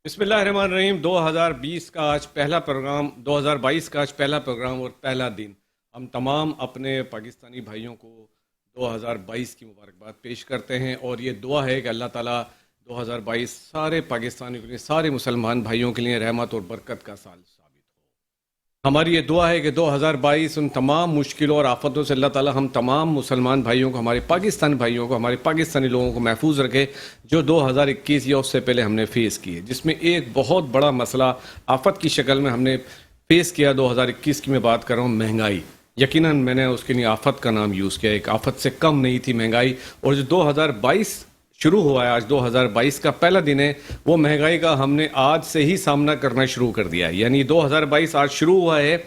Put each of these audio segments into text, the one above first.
بسم اللہ الرحمن الرحیم 2020 کا آج پہلا پروگرام 2022 کا آج پہلا پروگرام اور پہلا دن ہم تمام اپنے پاکستانی بھائیوں کو 2022 کی مبارکباد پیش کرتے ہیں اور یہ دعا ہے کہ اللہ تعالیٰ 2022 سارے پاکستانیوں کے لیے سارے مسلمان بھائیوں کے لیے رحمت اور برکت کا سال ثابت ہو۔ ہماری یہ دعا ہے کہ 2022 ان تمام مشکلوں اور آفتوں سے اللہ تعالیٰ ہم تمام مسلمان بھائیوں کو ہمارے پاکستانی بھائیوں کو ہمارے پاکستانی لوگوں کو محفوظ رکھے جو 2021 یا اس سے پہلے ہم نے فیس کیے، جس میں ایک بہت بڑا مسئلہ آفت کی شکل میں ہم نے فیس کیا 2021 کی میں بات کر رہا ہوں مہنگائی۔ یقیناً میں نے اس کے لیے آفت کا نام یوز کیا، ایک آفت سے کم نہیں تھی مہنگائی، اور جو 2022 شروع ہوا ہے، آج 2022 کا پہلا دن ہے، وہ مہنگائی کا ہم نے آج سے ہی سامنا کرنا شروع کر دیا ہے۔ یعنی 2022 آج شروع ہوا ہے،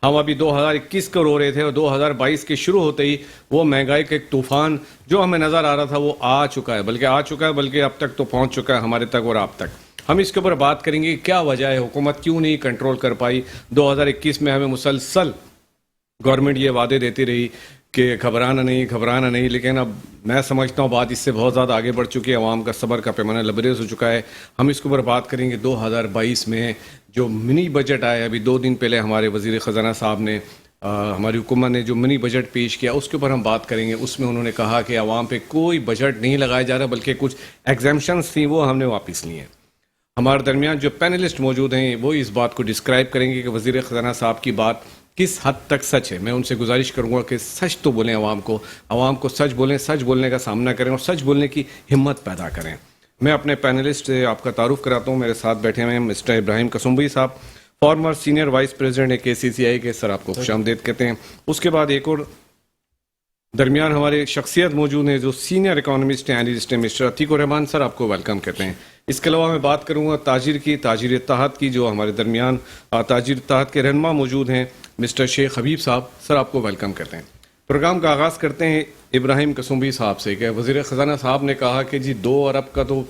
ہم ابھی 2021 کو رو رہے تھے اور 2022 کے شروع ہوتے ہی وہ مہنگائی کا ایک طوفان جو ہمیں نظر آ رہا تھا وہ آ چکا ہے، بلکہ اب تک تو پہنچ چکا ہے ہمارے تک اور آپ تک۔ ہم اس کے اوپر بات کریں گے کہ کیا وجہ ہے، حکومت کیوں نہیں کنٹرول کر پائی۔ 2021 میں ہمیں مسلسل گورنمنٹ یہ وعدے دیتی رہی کہ گھبرانا نہیں، لیکن اب میں سمجھتا ہوں بات اس سے بہت زیادہ آگے بڑھ چکی ہے، عوام کا صبر کا پیمانہ لبریز ہو چکا ہے۔ ہم اس کے اوپر بات کریں گے 2022 میں جو منی بجٹ آیا، ابھی 2 دن پہلے ہمارے وزیر خزانہ صاحب نے ہماری حکومت نے جو منی بجٹ پیش کیا اس کے اوپر ہم بات کریں گے۔ اس میں انہوں نے کہا کہ عوام پہ کوئی بجٹ نہیں لگایا جا رہا، بلکہ کچھ ایگزیمشنز تھیں وہ ہم نے واپس لی ہیں۔ ہمارے درمیان جو پینلسٹ موجود ہیں وہ اس بات کو ڈسکرائب کریں گے کہ وزیر خزانہ صاحب کی بات کس حد تک سچ ہے۔ میں ان سے گزارش کروں گا کہ سچ تو بولیں، عوام کو سچ بولیں، سچ بولنے کا سامنا کریں اور سچ بولنے کی ہمت پیدا کریں۔ میں اپنے پینلسٹ سے آپ کا تعارف کراتا ہوں۔ میرے ساتھ بیٹھے ہوئے ہیں مسٹر ابراہیم قصمبی صاحب، فارمر سینئر وائس پریزیڈنٹ ہے KCCI کے، سر آپ کو خوش آمدید کہتے ہیں۔ اس کے بعد ایک اور درمیان ہمارے شخصیت موجود ہیں جو سینئر اکانومسٹ ہیں، اینالسٹ ہیں، مسٹر عتیق الرحمان، سر آپ کو ویلکم کہتے ہیں۔ اس کے علاوہ میں بات کروں گا تاجر اتحاد کی، جو ہمارے درمیان تاجر اتحاد کے رہنما موجود ہیں، مسٹر شیخ حبیب صاحب، سر آپ کو ویلکم کرتے ہیں۔ پروگرام کا آغاز کرتے ہیں ابراہیم قصمبی صاحب سے کہ وزیر خزانہ صاحب نے کہا کہ جی 2 ارب کا تو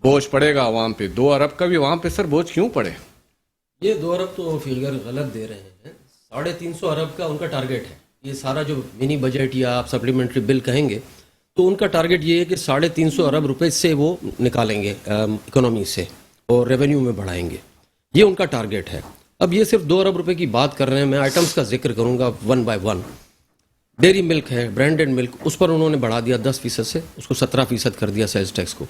بوجھ پڑے گا عوام پہ، 2 ارب کا بھی عوام پہ سر بوجھ کیوں پڑے؟ یہ 2 ارب تو فگر غلط دے رہے ہیں، 350 ارب کا ان کا ٹارگٹ ہے۔ یہ سارا جو منی بجٹ یا آپ سپلیمنٹری بل کہیں گے تو ان کا ٹارگٹ یہ ہے کہ 350 ارب روپے سے وہ نکالیں گے اکنامی سے اور ریونیو میں بڑھائیں گے، یہ ان کا ٹارگٹ ہے۔ اب یہ صرف 2 ارب روپے کی بات کر رہے ہیں، میں آئٹمز کا ذکر کروں گا 1 بائی 1۔ ڈیری ملک ہے، برانڈڈ ملک، اس پر انہوں نے بڑھا دیا 10% سے، اس کو 17% کر دیا سیلز ٹیکس کو۔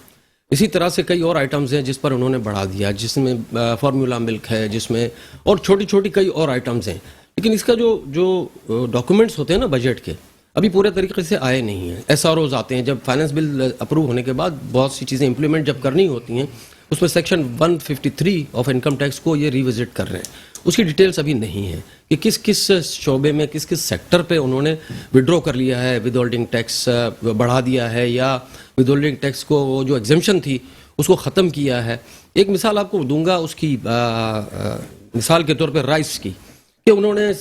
اسی طرح سے کئی اور آئٹمز ہیں جس پر انہوں نے بڑھا دیا، جس میں فارمولا ملک ہے، جس میں اور چھوٹی کئی اور آئٹمز ہیں۔ لیکن اس کا جو ڈاکومنٹس ہوتے ہیں نا بجٹ کے، ابھی پورے طریقے سے آئے نہیں ہیں۔ SROs آتے ہیں، جب فائنانس بل اپروو ہونے کے بعد بہت سی چیزیں امپلیمنٹ جب کرنی ہوتی ہیں، اس میں سیکشن 153 آف انکم ٹیکس کو یہ ریوزٹ کر رہے ہیں۔ اس کی ڈیٹیلز ابھی نہیں ہیں کہ کس شعبے میں کس سیکٹر پہ انہوں نے وڈرو کر لیا ہے، ود ہولڈنگ ٹیکس بڑھا دیا ہے، یا ود ہولڈنگ ٹیکس کو وہ جو ایگزمپشن تھی اس کو ختم کیا ہے۔ ایک مثال آپ کو دوں گا اس کی، مثال کے طور پہ رائس کی، کہ انہوں نے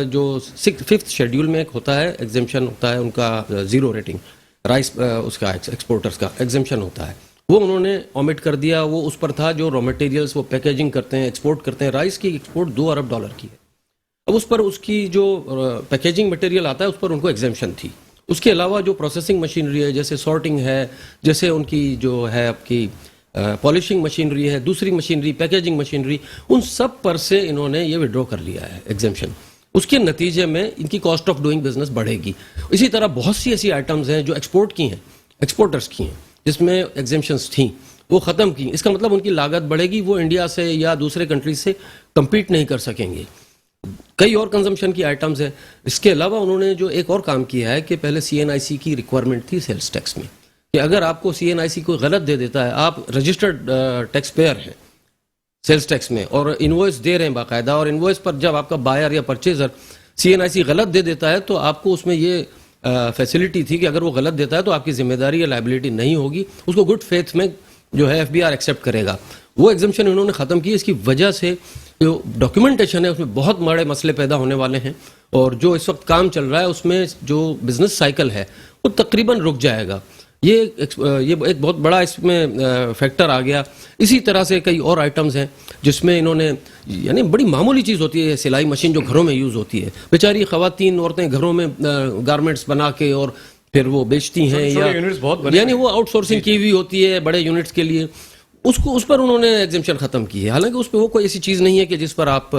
جو 5th شیڈیول میں ایک ہوتا ہے ایگزمپشن، ہوتا ہے ان کا 0 ریٹنگ رائس، اس کا ایکسپورٹرز کا ایگزمپشن ہوتا ہے، وہ انہوں نے اومٹ کر دیا۔ وہ اس پر تھا جو را مٹیریلز وہ پیکیجنگ کرتے ہیں، ایکسپورٹ کرتے ہیں، رائس کی ایکسپورٹ 2 ارب ڈالر کی ہے۔ اب اس پر اس کی جو پیکیجنگ مٹیریل آتا ہے اس پر ان کو ایگزمپشن تھی۔ اس کے علاوہ جو پروسیسنگ مشینری ہے، جیسے سارٹنگ ہے، جیسے ان کی جو ہے آپ کی پالشنگ مشینری ہے، دوسری مشینری، پیکیجنگ مشینری، ان سب پر سے انہوں نے یہ وڈرو کر لیا ہے ایگزمپشن۔ اس کے نتیجے میں ان کی کاسٹ آف ڈوئنگ بزنس بڑھے گی۔ اسی طرح بہت سی ایسی آئٹمز ہیں جو ایکسپورٹ کی ہیں، ایکسپورٹرز کی ہیں، جس میں ایگزمپشنز تھیں، وہ ختم کی۔ اس کا مطلب ان کی لاگت بڑھے گی، وہ انڈیا سے یا دوسرے کنٹریز سے کمپیٹ نہیں کر سکیں گے۔ کئی اور کنزمپشن کی آئٹمز ہیں۔ اس کے علاوہ انہوں نے جو ایک اور کام کیا ہے کہ پہلے CNIC کی ریکوائرمنٹ تھی سیلز ٹیکس میں، کہ اگر آپ کو CNIC کوئی غلط دے دیتا ہے، آپ رجسٹرڈ ٹیکس پیئر ہیں سیلز ٹیکس میں اور انوائس دے رہے ہیں باقاعدہ، اور انوائس پر جب آپ کا بائر یا پرچیزر CNIC غلط دے دیتا ہے تو آپ کو اس میں یہ فیسلٹی تھی کہ اگر وہ غلط دیتا ہے تو آپ کی ذمہ داری یا لائبلٹی نہیں ہوگی، اس کو گڈ فیتھ میں جو ہے FBR ایکسیپٹ کرے گا۔ وہ ایگزمپشن انہوں نے ختم کی۔ اس کی وجہ سے جو ڈاکیومنٹیشن ہے اس میں بہت بڑے مسئلے پیدا ہونے والے ہیں، اور جو اس وقت کام چل رہا ہے اس میں جو بزنس سائیکل ہے وہ تقریباً رک جائے گا۔ یہ ایک بہت بڑا اس میں فیکٹر آ گیا۔ اسی طرح سے کئی اور آئٹمز ہیں جس میں انہوں نے، یعنی بڑی معمولی چیز ہوتی ہے سلائی مشین جو گھروں میں یوز ہوتی ہے، بیچاری خواتین عورتیں گھروں میں گارمنٹس بنا کے اور پھر وہ بیچتی ہیں، یا یعنی وہ آؤٹ سورسنگ کی ہوئی ہوتی ہے بڑے یونٹس کے لیے۔ اس پر انہوں نے ایگزمپشن ختم کی ہے. حالانکہ اس پہ وہ کوئی ایسی چیز نہیں ہے کہ جس پر آپ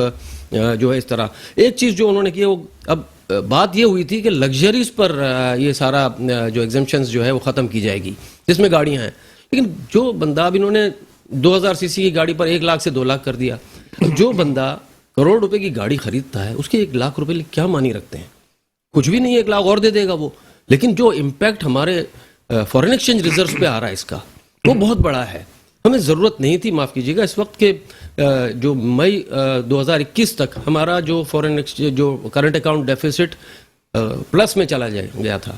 جو ہے اس طرح. ایک چیز جو انہوں نے کی ہے وہ اب بات یہ ہوئی تھی کہ لگژریز پر یہ سارا جو ایگزمپشنز جو ہے وہ ختم کی جائے گی جس میں گاڑیاں ہیں. لیکن جو بندہ اب انہوں نے 2000 سی سی کی گاڑی پر 1 لاکھ سے 2 لاکھ کر دیا. جو بندہ کروڑ روپے کی گاڑی خریدتا ہے اس کے 1 لاکھ روپے کیا معنی رکھتے ہیں؟ کچھ بھی نہیں. 1 لاکھ اور دے دے گا وہ. لیکن جو امپیکٹ ہمارے فارن ایکسچینج ریزروز پہ آ رہا ہے اس کا وہ بہت بڑا ہے. ہمیں ضرورت نہیں تھی, معاف کیجیے گا, اس وقت کے جو مئی 2021 تک ہمارا جو فارن جو کرنٹ اکاؤنٹ ڈیفیسٹ پلس میں چلا گیا تھا,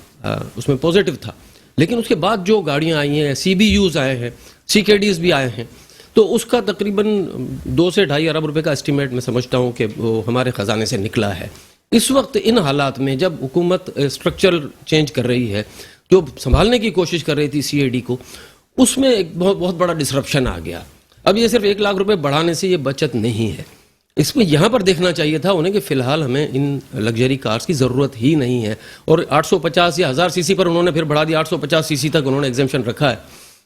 اس میں پازیٹیو تھا. لیکن اس کے بعد جو گاڑیاں آئی ہیں, سی بی یوز آئے ہیں, سی کے ڈیز بھی آئے ہیں, تو اس کا تقریباً 2 سے 2.5 ارب روپے کا اسٹیمیٹ میں سمجھتا ہوں کہ وہ ہمارے خزانے سے نکلا ہے. اس وقت ان حالات میں جب حکومت اسٹرکچر چینج کر رہی ہے, جو سنبھالنے کی کوشش کر رہی تھی سی اے ڈی کو, اس میں ایک بہت بڑا ڈسرپشن آ گیا. اب یہ صرف 1 لاکھ روپے بڑھانے سے یہ بچت نہیں ہے. اس میں یہاں پر دیکھنا چاہیے تھا انہیں کہ فی الحال ہمیں ان لگژری کارز کی ضرورت ہی نہیں ہے. اور 850 یا 1000 سی سی پر انہوں نے پھر بڑھا دیا, 850 سی سی تک انہوں نے ایگزمپشن رکھا ہے.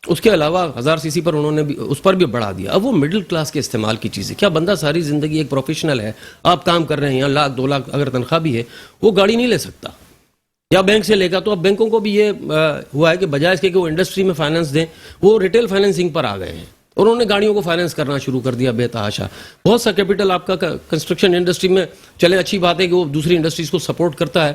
اس کے علاوہ 1000 سی سی پر انہوں نے بھی اس پر بھی بڑھا دیا. اب وہ مڈل کلاس کے استعمال کی چیز ہے. کیا بندہ ساری زندگی ایک پروفیشنل ہے, آپ کام کر رہے ہیں, 1 لاکھ 2 لاکھ اگر تنخواہ بھی ہے, وہ گاڑی نہیں لے سکتا یا بینک سے لے گا؟ تو اب بینکوں کو بھی یہ ہوا ہے کہ بجائے اس کے کہ وہ انڈسٹری میں فائنانس دیں, وہ ریٹیل فائنینسنگ پر آ گئے ہیں اور انہوں نے گاڑیوں کو فائنانس کرنا شروع کر دیا بے تحاشا. بہت سا کیپٹل آپ کا کنسٹرکشن انڈسٹری میں چلے, اچھی بات ہے کہ وہ دوسری انڈسٹریز کو سپورٹ کرتا ہے,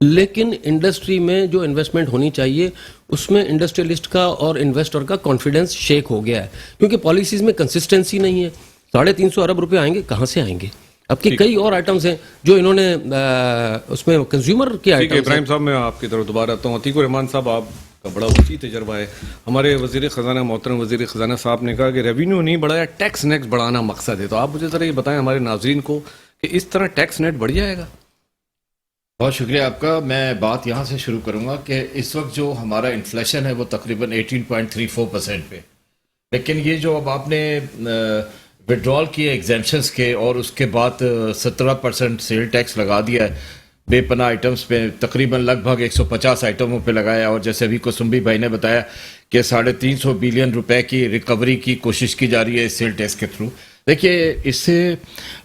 لیکن انڈسٹری میں جو انویسٹمنٹ ہونی چاہیے اس میں انڈسٹریلسٹ کا اور انویسٹر کا کانفیڈنس شیک ہو گیا ہے, کیونکہ پالیسیز میں کنسسٹنسی نہیں ہے. 350 ارب روپے آئیں گے کہاں سے آئیں گے؟ اب کے کئی اور آئٹمز ہیں جو انہوں نے اس میں کنزیومر کے آئٹمز. ابراہیم صاحب, میں آپ کی طرف دوبارہ آتا ہوں. عتیق الرحمان صاحب, آپ کا بڑا اونچی تجربہ ہے. ہمارے وزیر خزانہ, محترم وزیر خزانہ صاحب نے کہا کہ ریونیو نہیں بڑھایا, ٹیکس نیٹ بڑھانا مقصد ہے. تو آپ مجھے ذرا یہ بتائیں ہمارے ناظرین کو کہ اس طرح ٹیکس نیٹ بڑھ جائے گا؟ بہت شکریہ آپ کا. میں بات یہاں سے شروع کروں گا کہ اس وقت جو ہمارا انفلیشن ہے وہ تقریباً 18.34% پہ, لیکن یہ جو اب آپ نے وڈرال کیے ایگزیمپشنس کے اور اس کے بعد 17% سیل ٹیکس لگا دیا ہے بے پناہ آئٹمس پہ, تقریباً لگ بھگ 150 آئٹموں پہ لگایا, اور جیسے ابھی کوسمبی بھائی نے بتایا کہ 350 بلین روپے کی ریکوری کی کوشش کی جا رہی ہے اس سیل ٹیکس کے تھرو. دیکھیے, اس سے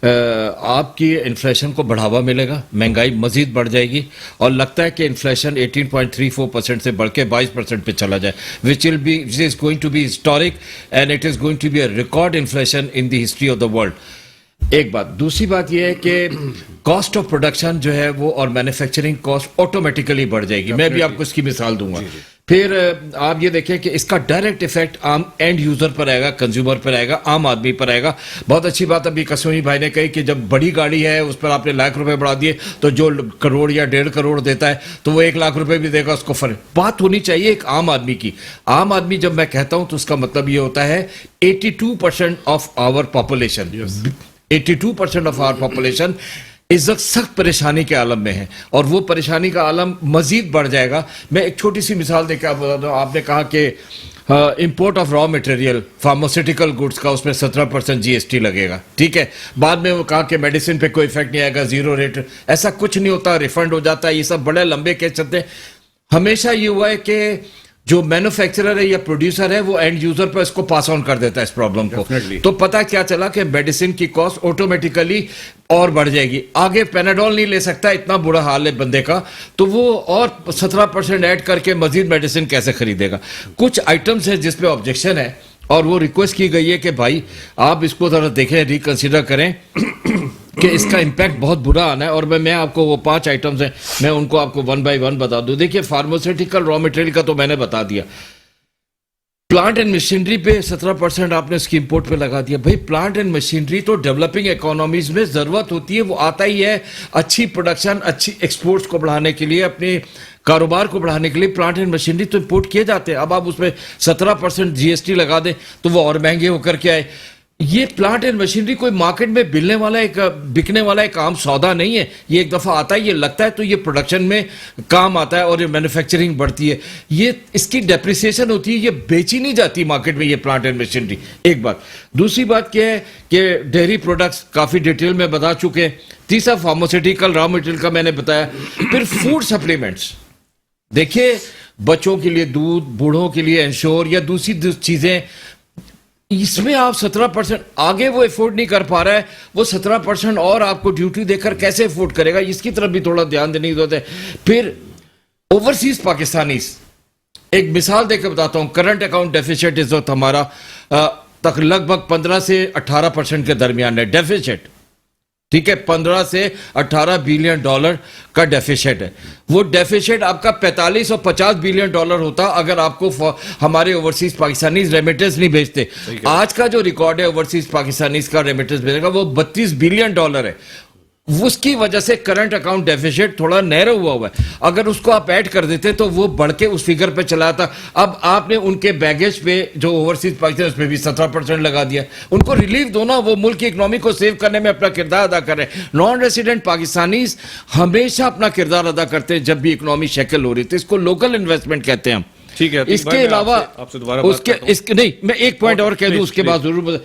آپ کی انفلیشن کو بڑھاوا ملے گا, مہنگائی مزید بڑھ جائے گی, اور لگتا ہے کہ انفلیشن 18.34% سے بڑھ کے 22% پہ چلا جائے, which is going to be historic and it is going to be a record inflation in the history of the world. ایک بات. دوسری بات یہ ہے کہ کاسٹ آف پروڈکشن جو ہے وہ اور مینوفیکچرنگ کاسٹ آٹومیٹیکلی بڑھ جائے گی. میں بھی آپ کو اس کی مثال دوں گا. پھر آپ یہ دیکھیں کہ اس کا ڈائریکٹ ایفیکٹ عام اینڈ یوزر پر آئے گا, کنزیومر پر آئے گا, عام آدمی پر آئے گا. بہت اچھی بات ابھی قاسمی بھائی نے کہی کہ جب بڑی گاڑی ہے اس پر آپ نے 1 لاکھ روپے بڑھا دیے تو جو کروڑ یا 1.5 کروڑ دیتا ہے تو وہ 1 لاکھ روپے بھی دے گا, اس کو فرق. بات ہونی چاہیے ایک عام آدمی کی. عام آدمی جب میں کہتا ہوں تو اس کا مطلب یہ ہوتا ہے 82% of our population, 82% of our population اس وقت سخت پریشانی کے عالم میں ہے, اور وہ پریشانی کا عالم مزید بڑھ جائے گا. میں ایک چھوٹی سی مثال دے کے آپ نے کہا کہ import of raw material pharmaceutical goods کا اس میں 17% جی ایس ٹی لگے گا, ٹھیک ہے. بعد میں وہ کہا کہ میڈیسن پہ کوئی افیکٹ نہیں آئے گا, 0 ریٹ. ایسا کچھ نہیں ہوتا, ریفنڈ ہو جاتا ہے. یہ سب بڑے لمبے کیس چلتے ہیں. ہمیشہ یہ ہوا ہے کہ جو مینوفیکچرر ہے یا پروڈیوسر ہے وہ اینڈ یوزر پر اس کو پاس آن کر دیتا ہے اس پرابلم کو. تو پتہ کیا چلا کہ میڈیسن کی کاسٹ آٹومیٹیکلی اور بڑھ جائے گی. آگے پیناڈول نہیں لے سکتا, اتنا برا حال ہے بندے کا, تو وہ اور 17% ایڈ کر کے مزید میڈیسن کیسے خریدے گا. کچھ آئٹمس ہیں جس پہ آبجیکشن ہے, اور وہ ریکویسٹ کی گئی ہے کہ بھائی آپ اس کو ذرا دیکھیں, ریکنسیڈر کریں کہ اس کا امپیکٹ بہت برا آنا ہے. اور میں آپ کو وہ 5 آئٹمز ہیں, میں ان کو آپ کو 1 بائی 1 بتا دوں. دیکھیے, فارماسیوٹیکل را مٹیریل کا تو میں نے بتا دیا. پلانٹ اینڈ مشینری پہ 17% آپ نے اس کی امپورٹ پہ لگا دیا. بھائی پلانٹ اینڈ مشینری تو ڈیولپنگ اکانومیز میں ضرورت ہوتی ہے, وہ آتا ہی ہے اچھی پروڈکشن, اچھی ایکسپورٹس کو بڑھانے کے لیے, اپنے کاروبار کو بڑھانے کے لیے پلانٹ اینڈ مشینری تو امپورٹ کیے جاتے ہیں. اب آپ اس میں 17% جی ایس ٹی لگا دیں تو وہ اور مہنگے ہو کر کے آئے. یہ پلانٹ اینڈ مشینری کوئی مارکیٹ میں بکنے والا ایک عام سودا نہیں ہے. یہ ایک دفعہ آتا ہے, یہ لگتا ہے تو یہ پروڈکشن میں کام آتا ہے اور یہ مینوفیکچرنگ بڑھتی ہے. یہ اس کی ڈیپریسیشن ہوتی ہے, یہ بیچی نہیں جاتی مارکیٹ میں یہ پلانٹ اینڈ مشینری. ایک بات. دوسری بات کیا ہے کہ ڈیری پروڈکٹس کافی ڈیٹیل میں بتا چکے ہیں. تیسرا فارماسیوٹیکل را مٹیریل کا میں نے بتایا. پھر فوڈ سپلیمنٹس, دیکھیے بچوں کے لیے دودھ, بوڑھوں کے لیے انشور یا دوسری چیزیں, اس میں آپ 17% آگے وہ افورڈ نہیں کر پا رہا ہے, وہ 17% اور آپ کو ڈیوٹی دے کر کیسے افورڈ کرے گا, اس کی طرف بھی تھوڑا دھیان دینے کی ضرورت ہے. پھر اوورسیز پاکستانیز, ایک مثال دے کے بتاتا ہوں, کرنٹ اکاؤنٹ ڈیفیسٹ اس وقت ہمارا تک لگ بھگ 15 سے 18% کے درمیان ہے ڈیفیسٹ, ٹھیک ہے, 15 سے 18 بلین ڈالر کا ڈیفیسٹ ہے. وہ ڈیفیسٹ آپ کا 45 اور 50 بلین ڈالر ہوتا اگر آپ کو ہمارے اوورسیز پاکستانیز ریمیٹنس نہیں بھیجتے. آج کا جو ریکارڈ ہے اوورسیز پاکستانیز کا ریمیٹنس بھیجنے کا, وہ 32 بلین ڈالر ہے. اس کی وجہ سے کرنٹ اکاؤنٹ ڈیفیسٹ تھوڑا نیرو ہوا ہے. اگر اس کو آپ ایڈ کر دیتے تو وہ بڑھ کے اس فگر پہ چلا تھا. اب آپ نے ان کے بیگیج پہ جو اوورسیز پاکستان اس پہ بھی 17% لگا دیا. ان کو ریلیف دو نا, وہ ملک کی اکنامی کو سیو کرنے میں اپنا کردار ادا کر رہے ہیں. نان ریزیڈنٹ پاکستانیز ہمیشہ اپنا کردار ادا کرتے ہیں جب بھی اکنامی شیکل ہو رہی تھی. اس کو لوکل انویسٹمنٹ کہتے ہیں ہم. ٹھیک ہے, اس کے علاوہ نہیں, میں ایک پوائنٹ اور کہہ دوں اس کے بعد ضرور.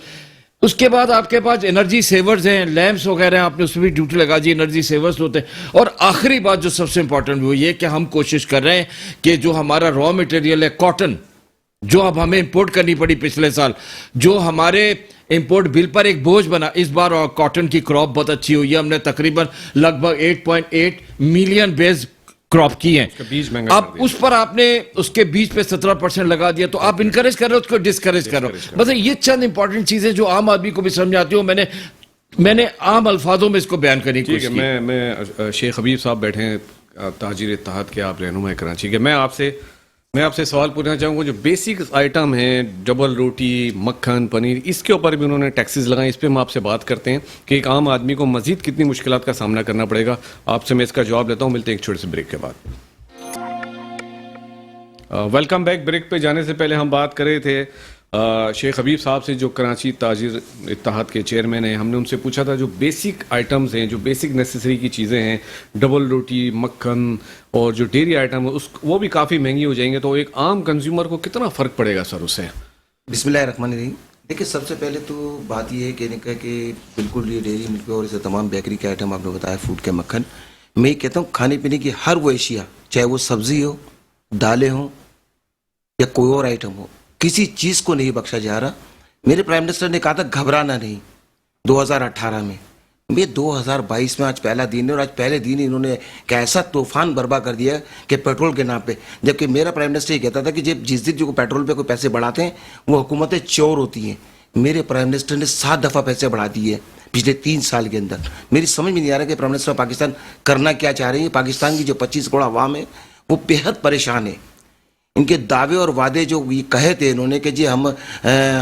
اس کے بعد آپ کے پاس انرجی سیورز ہیں, لیمپس وغیرہ ہیں, آپ نے اس میں بھی ڈیوٹی لگا دی, انرجی سیورز ہوتے ہیں. اور آخری بات جو سب سے امپورٹنٹ وہ یہ کہ ہم کوشش کر رہے ہیں کہ جو ہمارا را مٹیریل ہے کاٹن, جو اب ہمیں امپورٹ کرنی پڑی پچھلے سال, جو ہمارے امپورٹ بل پر ایک بوجھ بنا, اس بار کاٹن کی کراپ بہت اچھی ہوئی ہے. ہم نے تقریباً لگ بھگ 8.8 ملین بیز کراپ کی ہیں. اب اس پر آپ نے اس کے بیج پہ 17% لگا دیا, تو آپ انکریج کر رہے ہو, اس کو ڈسکریج کر رہے ہو. مطلب یہ چند امپورٹنٹ چیزیں جو عام آدمی کو بھی سمجھ آتی ہوں, میں نے عام الفاظوں میں اس کو بیان کرنے کی کوشش کی. میں شیخ حبیب صاحب بیٹھے ہیں, تاجر اتحاد کے آپ رہنما ہیں کراچی کے. میں آپ سے سوال پوچھنا چاہوں گا, جو بیسک آئٹم ہیں ڈبل روٹی, مکھن, پنیر, اس کے اوپر بھی انہوں نے ٹیکسز لگائیں. اس پہ ہم آپ سے بات کرتے ہیں کہ ایک عام آدمی کو مزید کتنی مشکلات کا سامنا کرنا پڑے گا. آپ سے میں اس کا جواب لیتا ہوں. ملتے ہیں ایک چھوٹے سے بریک کے بعد. Welcome back. بریک پہ جانے سے پہلے ہم بات کر رہے تھے شیخ حبیب صاحب سے, جو کراچی تاجر اتحاد کے چیئرمین ہیں. ہم نے ان سے پوچھا تھا جو بیسک آئٹمز ہیں, جو بیسک نیسیسری کی چیزیں ہیں, ڈبل روٹی, مکھن اور جو ڈیری آئٹم ہے, وہ بھی کافی مہنگی ہو جائیں گے, تو ایک عام کنزیومر کو کتنا فرق پڑے گا سر اس سے؟ بسم اللہ الرحمن الرحیم. دیکھیں, سب سے پہلے تو بات یہ ہے کہ بالکل یہ ڈیری ملک اور اسے تمام بیکری کے آئٹم آپ نے بتایا, فوڈ کے مکھن, میں یہ کہتا ہوں کھانے پینے کی ہر وہ اشیاء, چاہے وہ سبزی ہو, دالیں ہوں یا کوئی اور آئٹم ہو, کسی چیز کو نہیں بخشا جا رہا. میرے پرائم منسٹر نے کہا تھا گھبرانا نہیں 2018 میں. یہ 2022 میں آج پہلا دن ہے, اور آج پہلے دن انہوں نے ایک ایسا طوفان برپا کر دیا کہ پیٹرول کے نام پہ, جبکہ میرا پرائم منسٹر یہ کہتا تھا کہ جس دن جو پیٹرول پہ کوئی پیسے بڑھاتے ہیں وہ حکومتیں چور ہوتی ہیں. میرے پرائم منسٹر نے 7 دفعہ پیسے بڑھا دیے پچھلے 3 سال کے اندر. میری سمجھ میں نہیں آ رہا کہ پرائم منسٹر پاکستان کرنا کیا چاہ رہے ہیں. پاکستان کی جو 25 کروڑ عوام ہے وہ بےحد پریشان ہے. ان کے دعوے اور وعدے جو یہ کہے تھے انہوں نے کہ جی ہم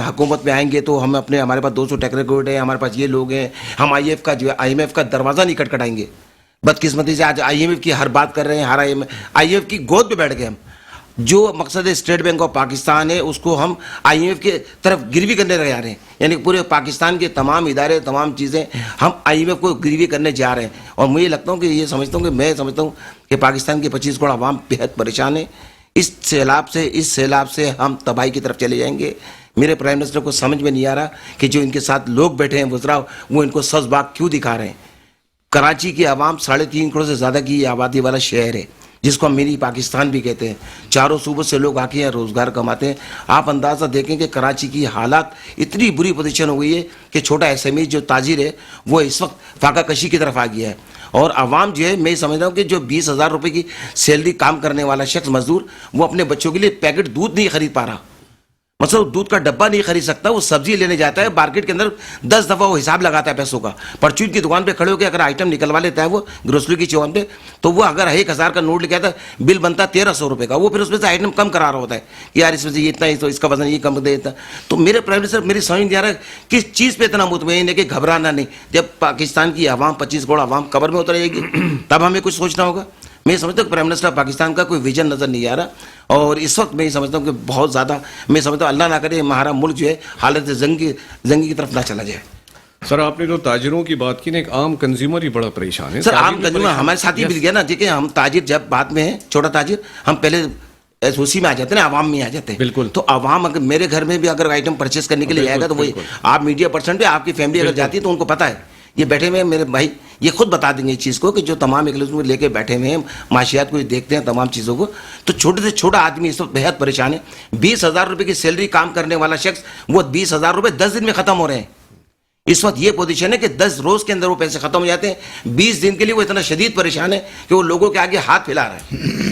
حکومت میں آئیں گے تو ہم ہمارے پاس 200 ٹیکنیکل ہے, ہمارے پاس یہ لوگ ہیں, ہم آئی ایم ایف کا دروازہ نہیں کھٹکھٹائیں گے. بدقسمتی سے آج آئی ایم ایف کی ہر بات کر رہے ہیں, ہر آئی ایم ایف کی گود پہ بیٹھ گئے ہم. جو مقصد اسٹیٹ بینک آف پاکستان ہے اس کو ہم آئی ایم ایف کی طرف گروی کرنے جا رہے ہیں. یعنی پورے پاکستان کے تمام ادارے, تمام چیزیں ہم آئی ایم ایف کو گروی کرنے جا رہے ہیں. اور میں یہ سمجھتا ہوں کہ پاکستان کے 25 کروڑ عوام بےحد پریشان ہے. اس سیلاب سے ہم تباہی کی طرف چلے جائیں گے. میرے پرائم منسٹر کو سمجھ میں نہیں آ رہا کہ جو ان کے ساتھ لوگ بیٹھے ہیں وزراء, وہ ان کو سز باغ کیوں دکھا رہے ہیں. کراچی کی عوام 3.5 کروڑ سے زیادہ کی آبادی والا شہر ہے, جس کو ہم منی پاکستان بھی کہتے ہیں. چاروں صوبوں سے لوگ آ کے یہاں روزگار کماتے ہیں. آپ اندازہ دیکھیں کہ کراچی کی حالات اتنی بری پوزیشن ہو گئی ہے کہ چھوٹا ایس ایم ای جو تاجر ہے وہ اس وقت فاقہ کشی کی طرف آ گیا ہے. اور عوام جو ہے, میں سمجھتا ہوں کہ جو 20,000 روپے کی سیلری کام کرنے والا شخص مزدور, وہ اپنے بچوں کے لیے پیکٹ دودھ نہیں خرید پا رہا. مطلب دودھ کا ڈبہ نہیں خرید سکتا. وہ سبزی لینے جاتا ہے مارکیٹ کے اندر 10 دفعہ وہ حساب لگاتا ہے پیسوں کا. پرچون کی دکان پہ کھڑے ہو کے اگر آئٹم نکلوا لیتا ہے وہ گروسری کی چوہن پہ, تو وہ اگر 1,000 کا نوٹ لکھا تھا, بل بنتا 1,300 روپے کا, وہ پھر اس میں سے آئٹم کم کرا رہا ہوتا ہے کہ یار اس میں سے یہ اتنا ہی, تو اس کا وزن یہ کم دے دیتا. تو میرے پرائم منسٹر میری سمجھ نہیں آ رہا ہے کس چیز پہ اتنا مطمئن ہے کہ گھبرانا نہیں. جب پاکستان کی عوام 25 کروڑ عوام قبر میں اتر جائے گی تب ہمیں کچھ سوچنا ہوگا. میں سمجھتا ہوں کہ پرائم منسٹر پاکستان کا کوئی ویژن نظر نہیں آ رہا. اور اس وقت میں سمجھتا ہوں کہ بہت زیادہ, میں سمجھتا ہوں اللہ نہ کرے ہمارا ملک جو ہے حالت زنگی کی طرف نہ چلا جائے. سر آپ نے جو تاجروں کی بات کی نا, ایک عام کنزیومر ہی بڑا پریشان ہے. سر عام کنزیومر ہمارے ساتھ ہی مل گیا نا. دیکھیں ہم تاجر جب بعد میں ہیں, چھوٹا تاجر, ہم پہلے اسی میں آ جاتے ہیں نا, عوام میں آ جاتے ہیں. بالکل. تو عوام اگر میرے گھر میں بھی اگر آئٹم پرچیز کرنے کے لیے آئے گا تو وہی آپ میڈیا پرسن پہ آپ کی فیملی اگر جاتی ہے تو ان کو پتا ہے یہ بیٹھے ہوئے میرے بھائی یہ خود بتا دیں گے اس چیز کو کہ جو تمام ایکلوز میں لے کے بیٹھے ہوئے ہیں معاشیات کو دیکھتے ہیں تمام چیزوں کو, تو چھوٹے سے چھوٹا آدمی اس وقت بہت پریشان ہے. 20,000 روپے کی سیلری کام کرنے والا شخص, وہ 20,000 روپے 10 دن میں ختم ہو رہے ہیں. اس وقت یہ پوزیشن ہے کہ 10 روز کے اندر وہ پیسے ختم ہو جاتے ہیں. 20 دن کے لیے وہ اتنا شدید پریشان ہے کہ وہ لوگوں کے آگے ہاتھ پھیلا رہا ہے.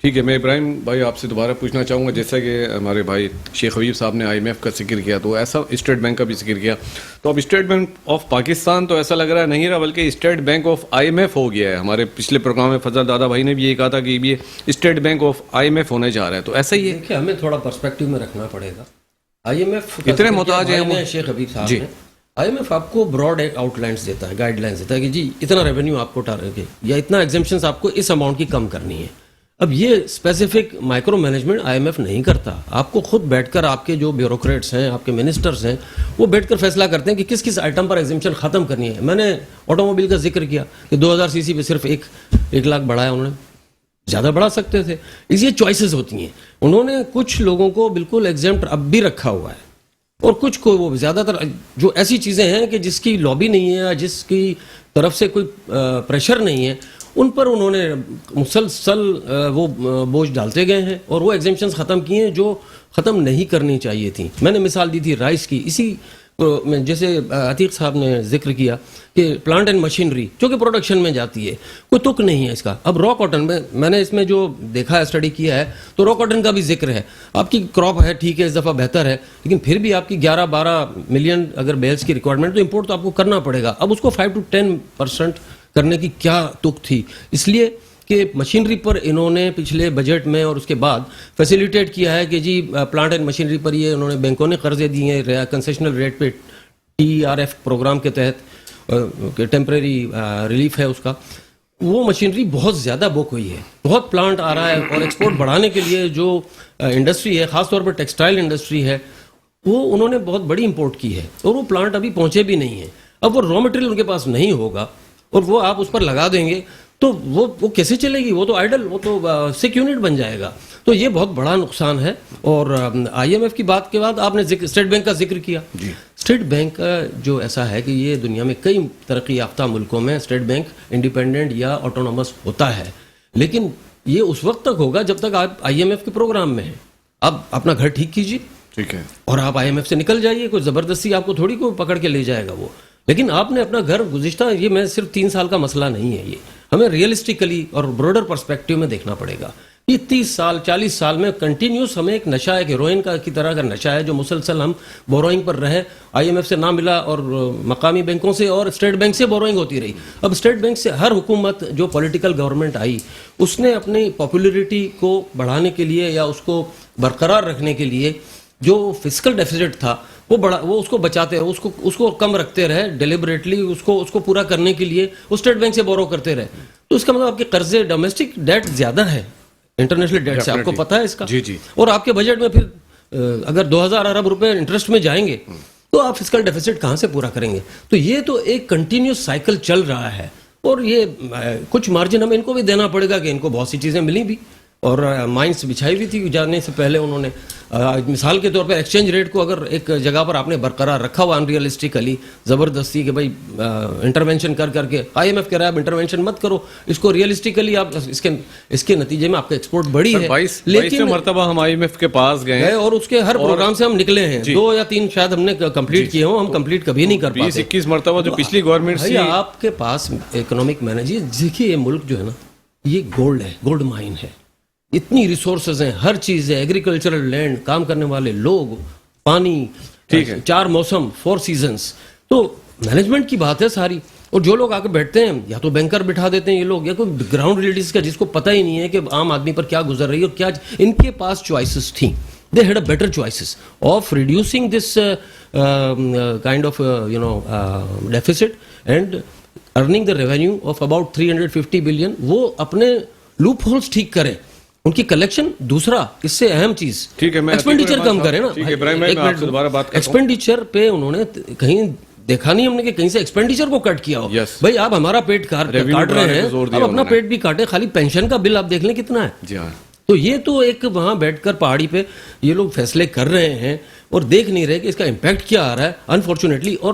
ٹھیک ہے, میں ابراہیم بھائی آپ سے دوبارہ پوچھنا چاہوں گا, جیسا کہ ہمارے بھائی شیخ حبیب صاحب نے IMF کا ذکر کیا, تو ایسا اسٹیٹ بینک کا بھی ذکر کیا, تو اب اسٹیٹ بینک آف پاکستان تو ایسا لگ رہا ہے نہیں رہا, بلکہ اسٹیٹ بینک آف IMF ہو گیا ہے. ہمارے پچھلے پروگرام میں فضل دادا بھائی نے بھی یہ کہا تھا کہ یہ اسٹیٹ بینک آف IMF ہونے جا رہا ہے, تو ایسا ہی ہے. دیکھیے ہمیں تھوڑا پرسپیکٹو میں رکھنا پڑے گا. IMF اتنے محتاج ہیں وہ شیخ حبیب صاحب نے. IMF آپ کو براڈ آؤٹ لائنس دیتا ہے, گائیڈ لائنس دیتا ہے کہ جی اتنا ریونیو آپ کو یا اتنا ایگزمپشنس آپ کو اس اماؤنٹ کی کم کرنی ہے. اب یہ اسپیسیفک مائکرو مینجمنٹ IMF نہیں کرتا. آپ کو خود بیٹھ کر آپ کے جو بیوروکریٹس ہیں, آپ کے منسٹرز ہیں, وہ بیٹھ کر فیصلہ کرتے ہیں کہ کس کس آئٹم پر ایگزمپشن ختم کرنی ہے. میں نے آٹو موبائل کا ذکر کیا کہ 2000 cc پہ صرف 1 لاکھ بڑھایا, انہوں نے زیادہ بڑھا سکتے تھے. اس یہ چوائسیز ہوتی ہیں. انہوں نے کچھ لوگوں کو بالکل ایگزمپٹ اب بھی رکھا ہوا ہے, اور کچھ کو وہ زیادہ تر جو ایسی چیزیں ہیں کہ جس کی لابی نہیں ہے, جس کی طرف سے کوئی پریشر نہیں ہے, ان پر انہوں نے مسلسل وہ بوجھ ڈالتے گئے ہیں, اور وہ ایگزمپشنز ختم کیے ہیں جو ختم نہیں کرنی چاہیے تھیں. میں نے مثال دی تھی رائس کی, اسی جیسے عتیق صاحب نے ذکر کیا کہ پلانٹ اینڈ مشینری جو کہ پروڈکشن میں جاتی ہے, کوئی تک نہیں ہے اس کا. اب را کاٹن میں نے اس میں جو دیکھا ہے, اسٹڈی کیا ہے, تو را کاٹن کا بھی ذکر ہے. آپ کی کراپ ہے, ٹھیک ہے, اس دفعہ بہتر ہے, لیکن پھر بھی آپ کی 11-12 ملین اگر بیلز کی ریکوائرمنٹ, تو امپورٹ تو آپ کو کرنا پڑے گا. اب اس کو 5 to 10% کرنے کی کیا تک تھی, اس لیے کہ مشینری پر انہوں نے پچھلے بجٹ میں اور اس کے بعد فیسیلیٹیٹ کیا ہے کہ جی پلانٹ اینڈ مشینری پر یہ انہوں نے بینکوں نے قرضے دیے ہیں کنسیشنل ریٹ پہ, TRF پروگرام کے تحت ٹیمپریری ریلیف ہے اس کا. وہ مشینری بہت زیادہ بک ہوئی ہے, بہت پلانٹ آ رہا ہے, اور ایکسپورٹ بڑھانے کے لیے جو انڈسٹری ہے, خاص طور پر ٹیکسٹائل انڈسٹری ہے, وہ انہوں نے بہت بڑی امپورٹ کی ہے, اور وہ پلانٹ ابھی پہنچے بھی نہیں ہیں. اب وہ را مٹیریل ان کے پاس نہیں ہوگا, اور وہ آپ اس پر لگا دیں گے تو وہ کیسے چلے گی, وہ تو آئیڈل, وہ تو سک یونٹ بن جائے گا. تو یہ بہت بڑا نقصان ہے. اور IMF کی بات کے بعد آپ نے اسٹیٹ بینک کا ذکر کیا. اسٹیٹ بینک جو ایسا ہے کہ یہ دنیا میں کئی ترقی یافتہ ملکوں میں اسٹیٹ بینک انڈیپینڈنٹ یا آٹونومس ہوتا ہے, لیکن یہ اس وقت تک ہوگا جب تک آپ IMF کے پروگرام میں ہیں. اب اپنا گھر ٹھیک کیجیے, ٹھیک ہے, اور آپ IMF سے نکل جائیے. کوئی زبردستی آپ کو تھوڑی کوئی پکڑ کے لے جائے گا وہ, لیکن آپ نے اپنا گھر گزشتہ, یہ میں صرف 3 سال کا مسئلہ نہیں ہے, یہ ہمیں ریئلسٹکلی اور براڈر پرسپیکٹو میں دیکھنا پڑے گا. یہ 30 سال 40 سال میں کنٹینیوس ہمیں ایک نشہ ہے, ہیروئن کا کی طرح کا نشہ ہے, جو مسلسل ہم بوروئنگ پر رہے. IMF سے نہ ملا, اور مقامی بینکوں سے اور اسٹیٹ بینک سے بوروئنگ ہوتی رہی. اب اسٹیٹ بینک سے ہر حکومت جو پولیٹیکل گورنمنٹ آئی, اس نے اپنی پاپولیرٹی کو بڑھانے کے لیے یا اس کو برقرار رکھنے کے لیے جو فسکل ڈیفیسٹ تھا وہ اس کو بچاتے رہے, اس کو کم رکھتے رہے, ڈیلیبریٹلی اس کو پورا کرنے کے لیے وہ اسٹیٹ بینک سے بورو کرتے رہے. تو اس کا مطلب آپ کے قرضے, ڈومیسٹک ڈیٹ زیادہ ہے انٹرنیشنل ڈیٹ سے, آپ کو پتہ ہے اس کا. جی. اور آپ کے بجٹ میں پھر اگر 2000 ارب روپے انٹرسٹ میں جائیں گے تو آپ فسکل ڈیفیسٹ کہاں سے پورا کریں گے. تو یہ تو ایک کنٹینیوس سائیکل چل رہا ہے, اور یہ کچھ مارجن ہمیں ان کو بھی دینا پڑے گا کہ ان کو بہت سی چیزیں ملی بھی, اور مائنس بچھائی بھی تھی جانے سے پہلے. انہوں نے مثال کے طور پر ایکسچینج ریٹ کو اگر ایک جگہ پر آپ نے برقرار رکھا ہوا انریلسٹکلی زبردستی کہ بھائی انٹرونشن کر کے, IMF کہہ رہا ہے اب انٹرونشن مت کرو, اس کو ریئلسٹکلی آپ اس کے نتیجے میں آپ کا ایکسپورٹ بڑی ہے. 22 مرتبہ ہم IMF کے پاس گئے, اور اس کے ہر پروگرام سے ہم نکلے ہیں. 2 یا 3 شاید ہم نے کمپلیٹ کیے ہوں, ہم کمپلیٹ کبھی نہیں کر پاتے. 20-21 مرتبہ جو پچھلی گورنمنٹ سے. آپ کے پاس اکنامک مینجر, دیکھیے یہ ملک جو ہے نا, یہ گولڈ ہے, گولڈ مائن ہے, اتنی ریسورسز ہیں, ہر چیز ہے, ایگریکلچرل لینڈ, کام کرنے والے لوگ, پانی, ٹھیک ہے, 4 موسم, 4 سیزنز. تو مینجمنٹ کی بات ہے ساری. اور جو لوگ آ کے بیٹھتے ہیں, یا تو بینکر بٹھا دیتے ہیں یہ لوگ, یا کوئی گراؤنڈ ریئلٹیز کا جس کو پتہ ہی نہیں ہے کہ عام آدمی پر کیا گزر رہی ہے, اور کیا ان کے پاس چوائسیز تھیں. They had a better choices of reducing this kind of deficit and earning the revenue of about 350 billion. وہ اپنے لوپ ہولز ٹھیک کریں, ان کی کلیکشن. دوسرا اس سے اہم چیز ایکسپینڈیچر کم کریں نا. ایکسپینڈیچر پہ انہوں نے کہیں دیکھا نہیں ہم نے کہ کہیں سے ایکسپینڈیچر کو کٹ کیا ہو. بھائی آپ ہمارا پیٹ کاٹ رہے ہیں, اب اپنا پیٹ بھی کاٹے. خالی پینشن کا بل آپ دیکھ لیں کتنا ہے. تو یہ تو ایک وہاں بیٹھ کر پہاڑی پہ یہ لوگ فیصلے کر رہے ہیں اور دیکھ نہیں رہے کہ اس کا امپیکٹ کیا آ رہا ہے انفارچونیٹلی. اور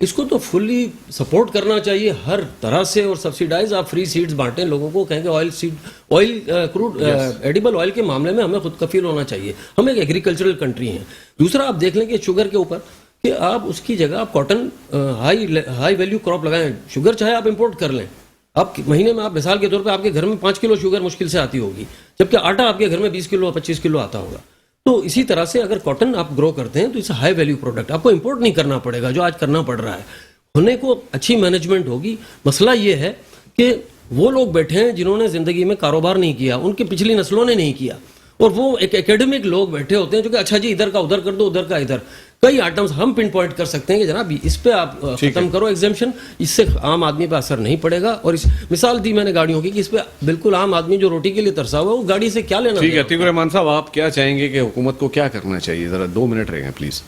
اس کو تو فلی سپورٹ کرنا چاہیے ہر طرح سے، اور سبسیڈائز آپ فری سیڈز بانٹیں لوگوں کو، کہیں کہ آئل کروڈ ایڈیبل آئل کے معاملے میں ہمیں خود کفیل ہونا چاہیے. ہم ایک ایگریکلچرل کنٹری ہیں. دوسرا آپ دیکھ لیں کہ شوگر کے اوپر کہ آپ اس کی جگہ آپ کاٹن ہائی ویلیو کراپ لگائیں. شوگر چاہے آپ امپورٹ کر لیں، آپ مہینے میں آپ مثال کے طور پہ آپ کے گھر میں 5 کلو شوگر مشکل سے آتی ہوگی، جبکہ آٹا آپ کے گھر میں 20 کلو 25 کلو آتا ہوگا. تو اسی طرح سے اگر کاٹن آپ گرو کرتے ہیں تو اسے ہائی ویلیو پروڈکٹ آپ کو امپورٹ نہیں کرنا پڑے گا، جو آج کرنا پڑ رہا ہے. ہونے کو اچھی مینجمنٹ ہوگی. مسئلہ یہ ہے کہ وہ لوگ بیٹھے ہیں جنہوں نے زندگی میں کاروبار نہیں کیا، ان کی پچھلی نسلوں نے نہیں کیا، اور وہ ایک اکیڈمک لوگ بیٹھے ہوتے ہیں جو کہ اچھا جی ادھر کا ادھر کر دو، ادھر کا ادھر. کئی آئٹمز ہم پن پوائنٹ کر سکتے ہیں کہ جناب اس پہ آپ ختم کرو ایگزیمشن، اس سے عام آدمی پہ اثر نہیں پڑے گا. اور اس مثال دی میں نے گاڑیوں کی کہ اس پہ بالکل عام آدمی جو روٹی کے لیے ترسا ہوا ہے وہ گاڑی سے کیا لینا. ٹھیک ہے عتیق الرحمان صاحب، آپ کیا چاہیں گے کہ حکومت کو کیا کرنا چاہیے؟ ذرا 2 منٹ رہیں گے پلیز.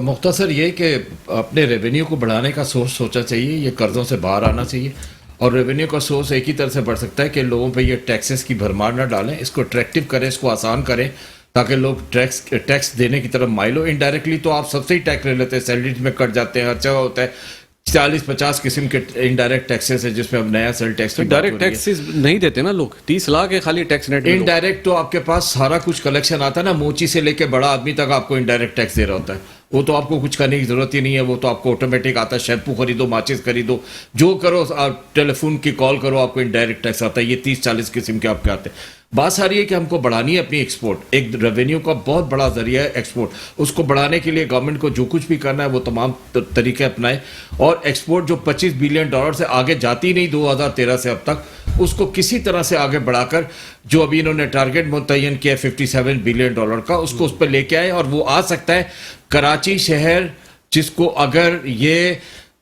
مختصر یہ کہ اپنے ریونیو کو بڑھانے کا سورس سوچا چاہیے، یہ قرضوں سے باہر آنا چاہیے. اور ریونیو کا سورس ایک ہی طرح سے بڑھ سکتا ہے کہ لوگوں پہ یہ ٹیکسز کی بھرمار نہ ڈالیں، اس کو اٹریکٹیو کریں، اس کو آسان کریں تاکہ لوگ ٹیکس دینے کی طرف مائل ہو. انڈائریکٹلی تو آپ سب سے ہی ٹیکس لے لیتے ہیں، سیلریز میں کٹ جاتے ہیں، خرچہ ہوتا ہے. 40-50 قسم کے انڈائریکٹ ٹیکسز ہیں جس میں اب نیا سیل ٹیکس. ڈائریکٹ ٹیکسز نہیں دیتے نا لوگ، 30 لاکھ ہے خالی ٹیکس نیٹ. انڈائریکٹ تو آپ کے پاس سارا کچھ کلیکشن آتا ہے نا، موچی سے لے کے بڑا آدمی تک آپ کو انڈائریکٹ ٹیکس دے رہا ہوتا ہے. وہ تو آپ کو کچھ کرنے کی ضرورت ہی نہیں ہے، وہ تو آپ کو آٹومیٹک آتا ہے. شیمپو خریدو، ماچس خریدو، جو کرو، آپ ٹیلی فون کی کال کرو، آپ کو انڈائریکٹ ٹیکس آتا ہے. یہ 30-40 قسم کے آپ کے آتے ہیں. بات ساری ہے کہ ہم کو بڑھانی ہے اپنی ایکسپورٹ. ایک ریونیو کا بہت بڑا ذریعہ ہے ایکسپورٹ. اس کو بڑھانے کے لیے گورنمنٹ کو جو کچھ بھی کرنا ہے وہ تمام طریقے اپنائے. اور ایکسپورٹ جو $25 بلین سے آگے جاتی نہیں 2013 سے اب تک، اس کو کسی طرح سے آگے بڑھا کر جو ابھی انہوں نے ٹارگٹ متعین کیا ہے $57 بلین کا، اس کو اس پہ لے کے آئے. اور وہ آ سکتا ہے کراچی شہر، جس کو اگر یہ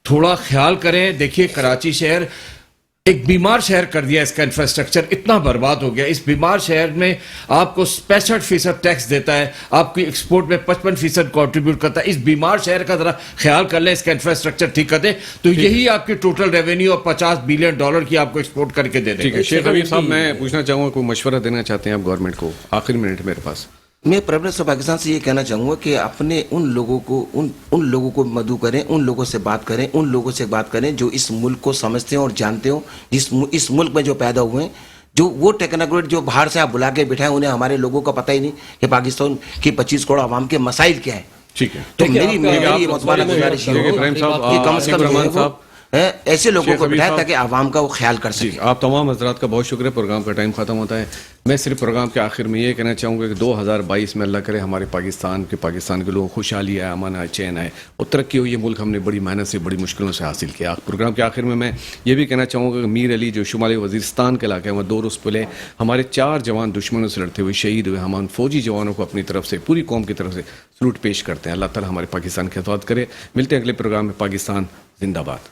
تھوڑا خیال کریں. دیکھیے کراچی شہر ایک بیمار شہر کر دیا، اس کا انفراسٹرکچر اتنا برباد ہو گیا. اس بیمار شہر میں آپ کو 65% ٹیکس دیتا ہے، آپ کی ایکسپورٹ میں 55% کنٹریبیوٹ کرتا ہے. اس بیمار شہر کا ذرا خیال کر لیں، اس کا انفراسٹرکچر ٹھیک کر دیں تو یہی آپ کی ٹوٹل ریونیو اور $50 بلین کی آپ کو ایکسپورٹ کر کے دے دیں. ٹھیک ہے شیخ حبیب صاحب، میں پوچھنا چاہوں گا کوئی مشورہ دینا چاہتے ہیں آپ گورنمنٹ کو؟ آخری منٹ میرے پاس. میں پریزیڈنٹ آف پاکستان سے یہ کہنا چاہوں گا کہ اپنے ان لوگوں کو مدعو کریں، ان لوگوں سے بات کریں، ان لوگوں سے بات کریں جو اس ملک کو سمجھتے ہیں اور جانتے ہوں، اس ملک میں جو پیدا ہوئے ہیں. جو وہ ٹیکنوکریٹ جو باہر سے آپ بلا کے بٹھائیں، انہیں ہمارے لوگوں کا پتہ ہی نہیں کہ پاکستان کی 25 کروڑ عوام کے مسائل کیا ہیں. ٹھیک ہے، تو میری مطمئنہ گزارش یہ ہوگی کہ کم از کم ایسے لوگوں کو بٹھائیں تاکہ عوام کا وہ خیال کر سکیں. آپ تمام حضرات کا بہت شکریہ. پروگرام کا ٹائم ختم ہوتا ہے. میں صرف پروگرام کے آخر میں یہ کہنا چاہوں گا کہ 2022 میں اللہ کرے ہمارے پاکستان کے لوگوں کو خوشحالی آئے، امن آئے، چین آئے اور ترقی ہوئی. یہ ملک ہم نے بڑی محنت سے، بڑی مشکلوں سے حاصل کیا. پروگرام کے آخر میں یہ بھی کہنا چاہوں گا کہ میر علی جو شمالی وزیرستان کے علاقے میں 2 روز پہلے ہمارے 4 جوان دشمنوں سے لڑتے ہوئے شہید ہوئے. ہم ان فوجی جوانوں کو اپنی طرف سے، پوری قوم کی طرف سے سلوٹ پیش کرتے ہیں. اللہ تعالیٰ ہمارے پاکستان کی حفاظت کرے. ملتے ہیں اگلے پروگرام میں. پاکستان زندہ باد.